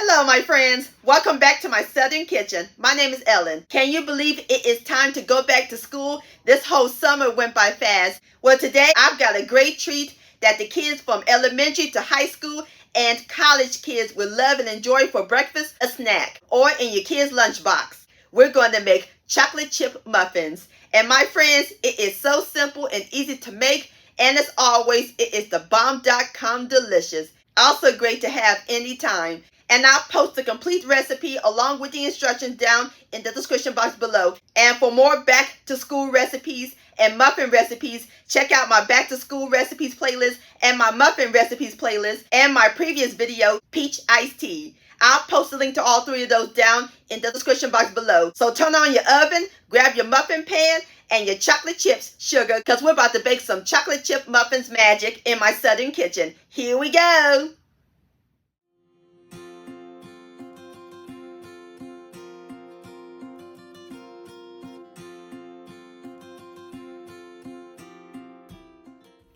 Hello, my friends. Welcome back to my Southern Kitchen. My name is Ellen. Can you believe it is time to go back to school? This whole summer went by fast. Well, today I've got a great treat that the kids from elementary to high school and college kids will love and enjoy for breakfast, a snack, or in your kids' lunchbox. We're going to make chocolate chip muffins. And my friends, it is so simple and easy to make. And as always, it is the bomb.com delicious. Also great to have anytime. And I'll post the complete recipe along with the instructions down in the description box below. And for more back to school recipes and muffin recipes, check out my back to school recipes playlist and my muffin recipes playlist and my previous video, Peach Iced Tea. I'll post a link to all three of those down in the description box below. So turn on your oven, grab your muffin pan and your chocolate chips, sugar, because we're about to bake some chocolate chip muffins magic in my Southern Kitchen. Here we go.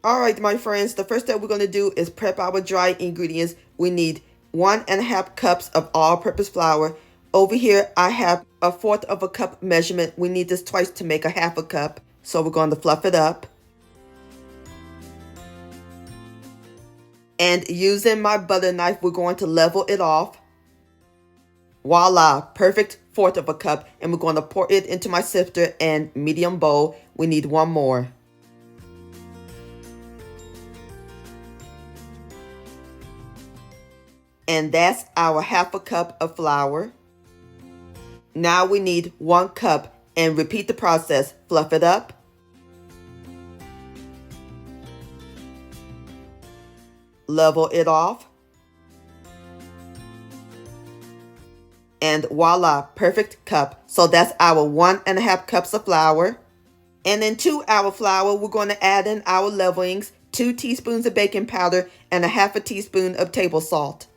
Alright, my friends, the first step we're going to do is prep our dry ingredients. We need 1.5 cups of all-purpose flour. Over here, I have 1/4 cup measurement. We need this twice to make 1/2 cup. So we're going to fluff it up. And using my butter knife, we're going to level it off. Voila, perfect 1/4 cup. And we're going to pour it into my sifter and medium bowl. We need one more. And that's our 1/2 cup of flour. Now we need 1 cup and repeat the process. Fluff it up. Level it off. And voila, perfect cup. So that's our 1.5 cups of flour. And then to our flour, we're going to add in our levelings, 2 teaspoons of baking powder and 1/2 teaspoon of table salt.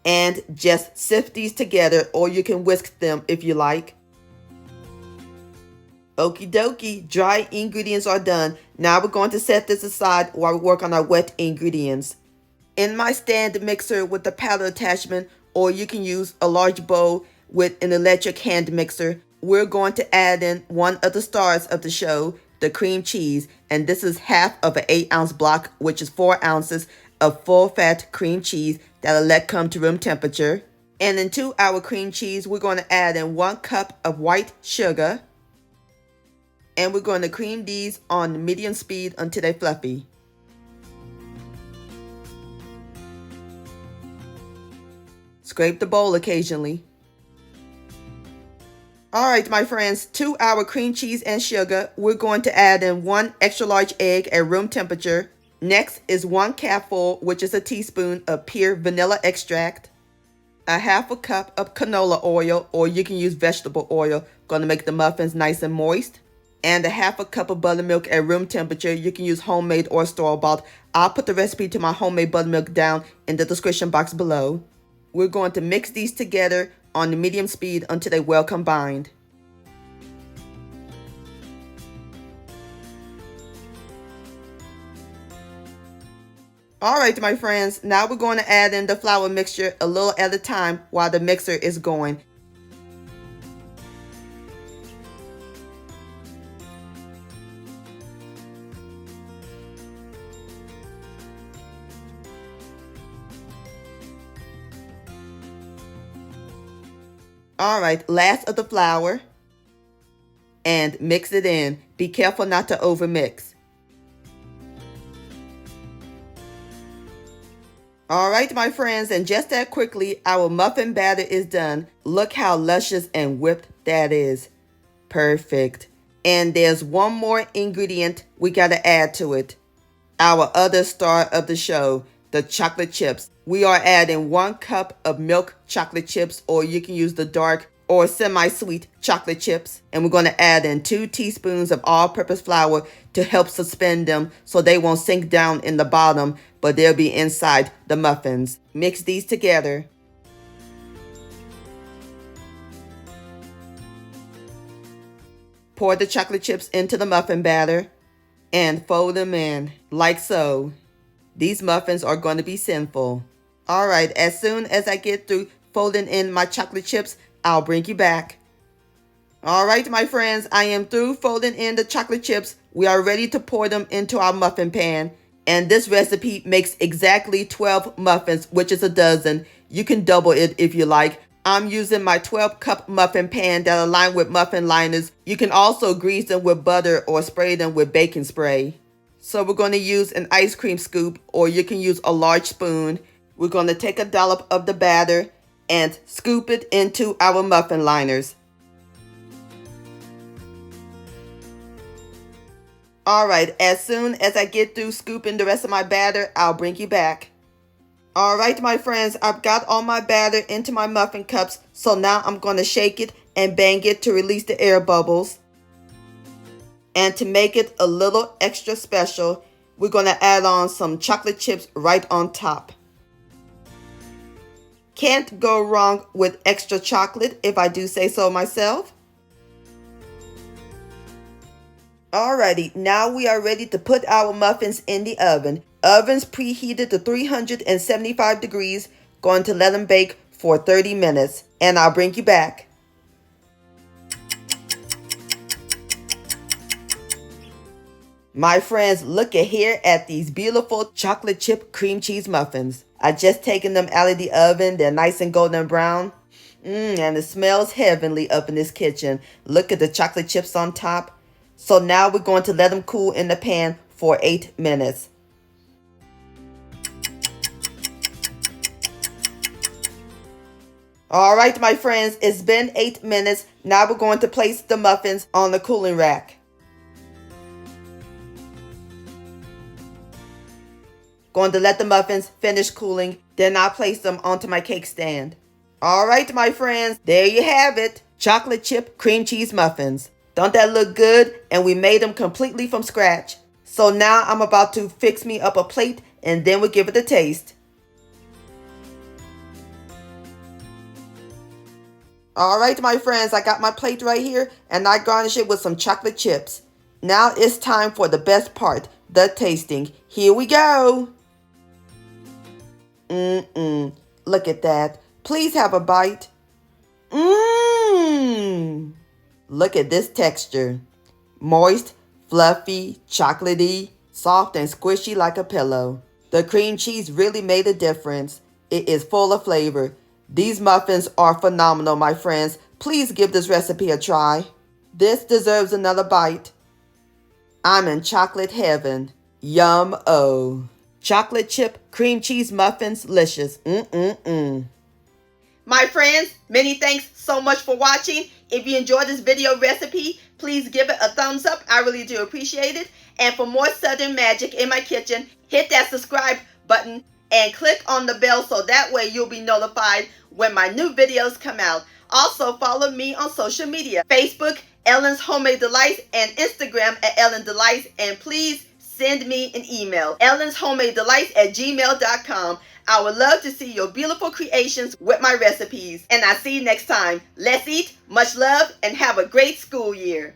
And just sift these together, or you can whisk them if you like. Okie dokie, dry ingredients are done. Now we're going to set this aside while we work on our wet ingredients. In my stand mixer with the paddle attachment, or you can use a large bowl with an electric hand mixer, we're going to add in one of the stars of the show, the cream cheese. And this is 1/2 of an 8-ounce block, which is 4 ounces of full-fat cream cheese that'll let come to room temperature. And into our cream cheese, we're going to add in 1 cup of white sugar. And we're going to cream these on medium speed until they're fluffy. Scrape the bowl occasionally. Alright, my friends, to our cream cheese and sugar, we're going to add in 1 extra large egg at room temperature. Next is 1 cupful, which is a teaspoon of pure vanilla extract, 1/2 cup of canola oil, or you can use vegetable oil, going to make the muffins nice and moist, and 1/2 cup of buttermilk at room temperature. You can use homemade or store-bought. I'll put the recipe to my homemade buttermilk down in the description box below. We're going to mix these together on the medium speed until they're well combined. Alright, my friends, now we're going to add in the flour mixture a little at a time while the mixer is going. Alright, last of the flour. And mix it in. Be careful not to overmix. Alright, my friends, and just that quickly, our muffin batter is done. Look how luscious and whipped that is. Perfect. And there's one more ingredient we gotta add to it. Our other star of the show, the chocolate chips. We are adding 1 cup of milk chocolate chips, or you can use the dark or semi-sweet chocolate chips. And we're going to add in 2 teaspoons of all-purpose flour to help suspend them so they won't sink down in the bottom, but they'll be inside the muffins. Mix these together. Pour the chocolate chips into the muffin batter and fold them in like so. These muffins are going to be sinful. All right, as soon as I get through folding in my chocolate chips, I'll bring you back. All right, my friends, I am through folding in the chocolate chips. We are ready to pour them into our muffin pan. And this recipe makes exactly 12 muffins, which is a dozen. You can double it if you like. I'm using my 12-cup muffin pan that align with muffin liners. You can also grease them with butter or spray them with baking spray. So we're going to use an ice cream scoop, or you can use a large spoon. We're going to take a dollop of the batter and scoop it into our muffin liners. All right, as soon as I get through scooping the rest of my batter, I'll bring you back. All right, my friends, I've got all my batter into my muffin cups, so now I'm going to shake it and bang it to release the air bubbles. And to make it a little extra special, we're going to add on some chocolate chips right on top. Can't go wrong with extra chocolate, if I do say so myself. Alrighty, now we are ready to put our muffins in the oven. Oven's preheated to 375 degrees. Going to let them bake for 30 minutes. And I'll bring you back. My friends, look at here at these beautiful chocolate chip cream cheese muffins. I just taken them out of the oven. They're nice and golden brown. And it smells heavenly up in this kitchen. Look at the chocolate chips on top. So now we're going to let them cool in the pan for 8 minutes. All right, my friends, it's been 8 minutes. Now we're going to place the muffins on the cooling rack. Going to let the muffins finish cooling, then I'll place them onto my cake stand. All right, my friends, there you have it. Chocolate chip cream cheese muffins. Don't that look good? And we made them completely from scratch. So now I'm about to fix me up a plate and then we'll give it a taste. All right, my friends, I got my plate right here and I garnish it with some chocolate chips. Now it's time for the best part, the tasting. Here we go. Look at that. Please have a bite. Look at this texture. Moist, fluffy, chocolatey, soft and squishy like a pillow. The cream cheese really made a difference. It is full of flavor. These muffins are phenomenal, my friends. Please give this recipe a try. This deserves another bite. I'm in chocolate heaven. Yum-o. Chocolate chip cream cheese muffins, licious. My friends, many thanks so much for watching. If you enjoyed this video recipe, please give it a thumbs up. I really do appreciate it. And for more Southern magic in my kitchen, hit that subscribe button and click on the bell so that way you'll be notified when my new videos come out. Also, follow me on social media, Facebook, Ellen's Homemade Delights, and Instagram at Ellen Delights. And please send me an email, ellenshomemadedelights@gmail.com. I would love to see your beautiful creations with my recipes. And I'll see you next time. Let's eat, much love, and have a great school year.